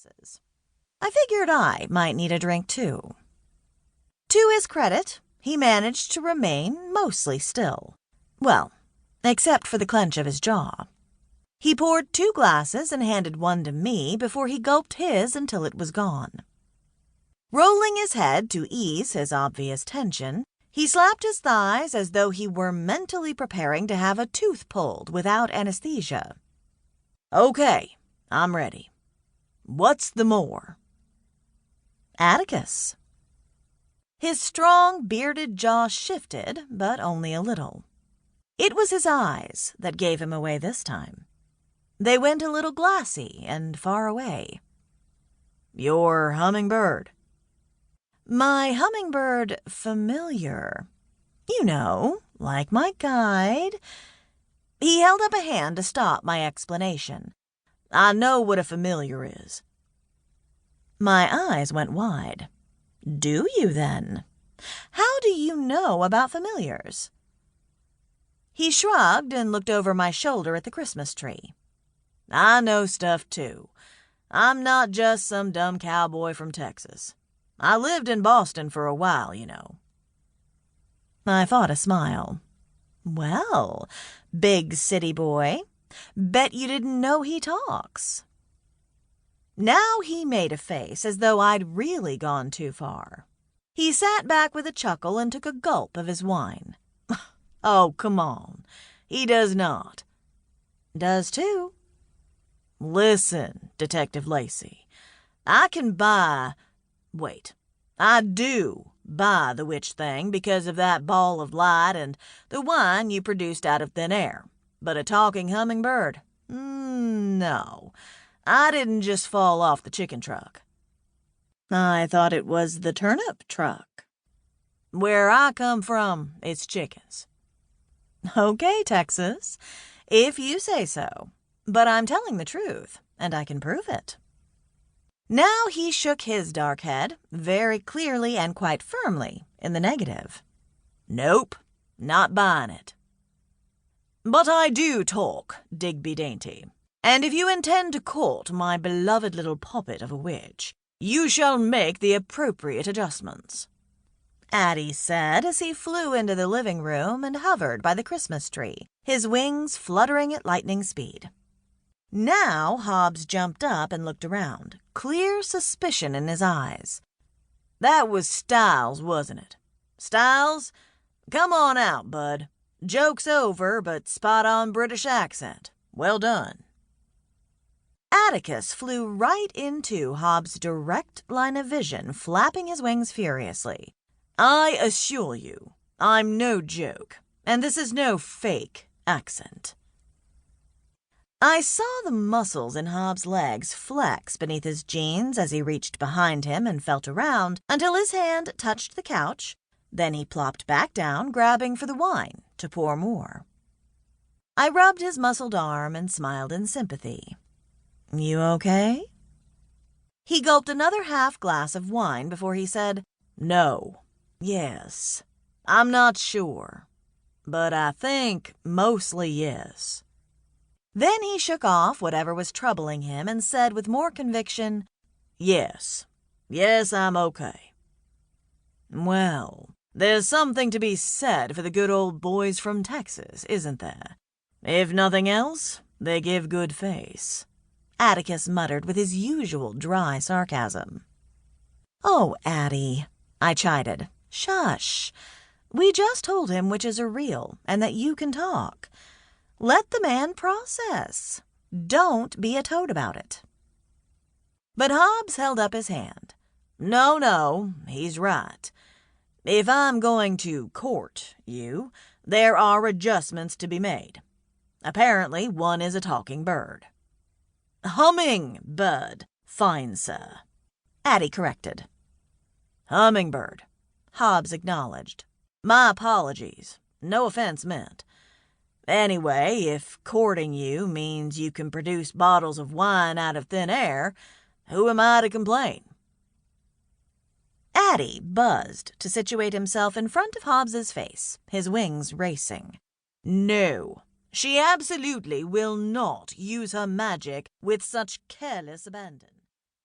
glasses. I figured I might need a drink too. To his credit, he managed to remain mostly still. Well, except for the clench of his jaw. He poured 2 glasses and handed one to me before he gulped his until it was gone. Rolling his head to ease his obvious tension, he slapped his thighs as though he were mentally preparing to have a tooth pulled without anesthesia. Okay, I'm ready. What's the more? Atticus. His strong, bearded jaw shifted, but only a little. It was his eyes that gave him away this time. They went a little glassy and far away. Your hummingbird. My hummingbird familiar. You know, like my guide. He held up a hand to stop my explanation. I know what a familiar is. My eyes went wide. Do you, then? How do you know about familiars? He shrugged and looked over my shoulder at the Christmas tree. I know stuff, too. I'm not just some dumb cowboy from Texas. I lived in Boston for a while, you know. I fought a smile. Well, big city boy, bet you didn't know he talks. Now he made a face as though I'd really gone too far. He sat back with a chuckle and took a gulp of his wine. Oh, come on. He does not. Does too. Listen, Detective Lacey. I can buy... Wait. I do buy the witch thing because of that ball of light and the wine you produced out of thin air. But a talking hummingbird? No. I didn't just fall off the chicken truck. I thought it was the turnip truck. Where I come from, it's chickens. Okay, Texas, if you say so. But I'm telling the truth, and I can prove it. Now he shook his dark head, very clearly and quite firmly, in the negative. Nope, not buying it. But I do talk, Digby Dainty. And if you intend to court my beloved little poppet of a witch, you shall make the appropriate adjustments. Addie said as he flew into the living room and hovered by the Christmas tree, his wings fluttering at lightning speed. Now Hobbs jumped up and looked around, clear suspicion in his eyes. That was Styles, wasn't it? Styles, come on out, bud. Joke's over, but spot-on British accent. Well done. Atticus flew right into Hobbs' direct line of vision, flapping his wings furiously. I assure you, I'm no joke, and this is no fake accent. I saw the muscles in Hobbs' legs flex beneath his jeans as he reached behind him and felt around until his hand touched the couch. Then he plopped back down, grabbing for the wine to pour more. I rubbed his muscled arm and smiled in sympathy. You okay? He gulped another half glass of wine before he said, No, yes, I'm not sure, but I think mostly yes. Then he shook off whatever was troubling him and said with more conviction, Yes, I'm okay. Well, there's something to be said for the good old boys from Texas, isn't there? If nothing else, they give good face. Atticus muttered with his usual dry sarcasm. Oh, Addie, I chided. Shush. We just told him witches are real and that you can talk. Let the man process. Don't be a toad about it. But Hobbs held up his hand. No, he's right. If I'm going to court you, there are adjustments to be made. Apparently, one is a talking bird. Hummingbird, fine sir, Addie corrected. Hummingbird, Hobbs acknowledged. My apologies. No offense meant. Anyway, if courting you means you can produce bottles of wine out of thin air, who am I to complain? Addie buzzed to situate himself in front of Hobbs's face, his wings racing. No, she absolutely will not use her magic with such careless abandon.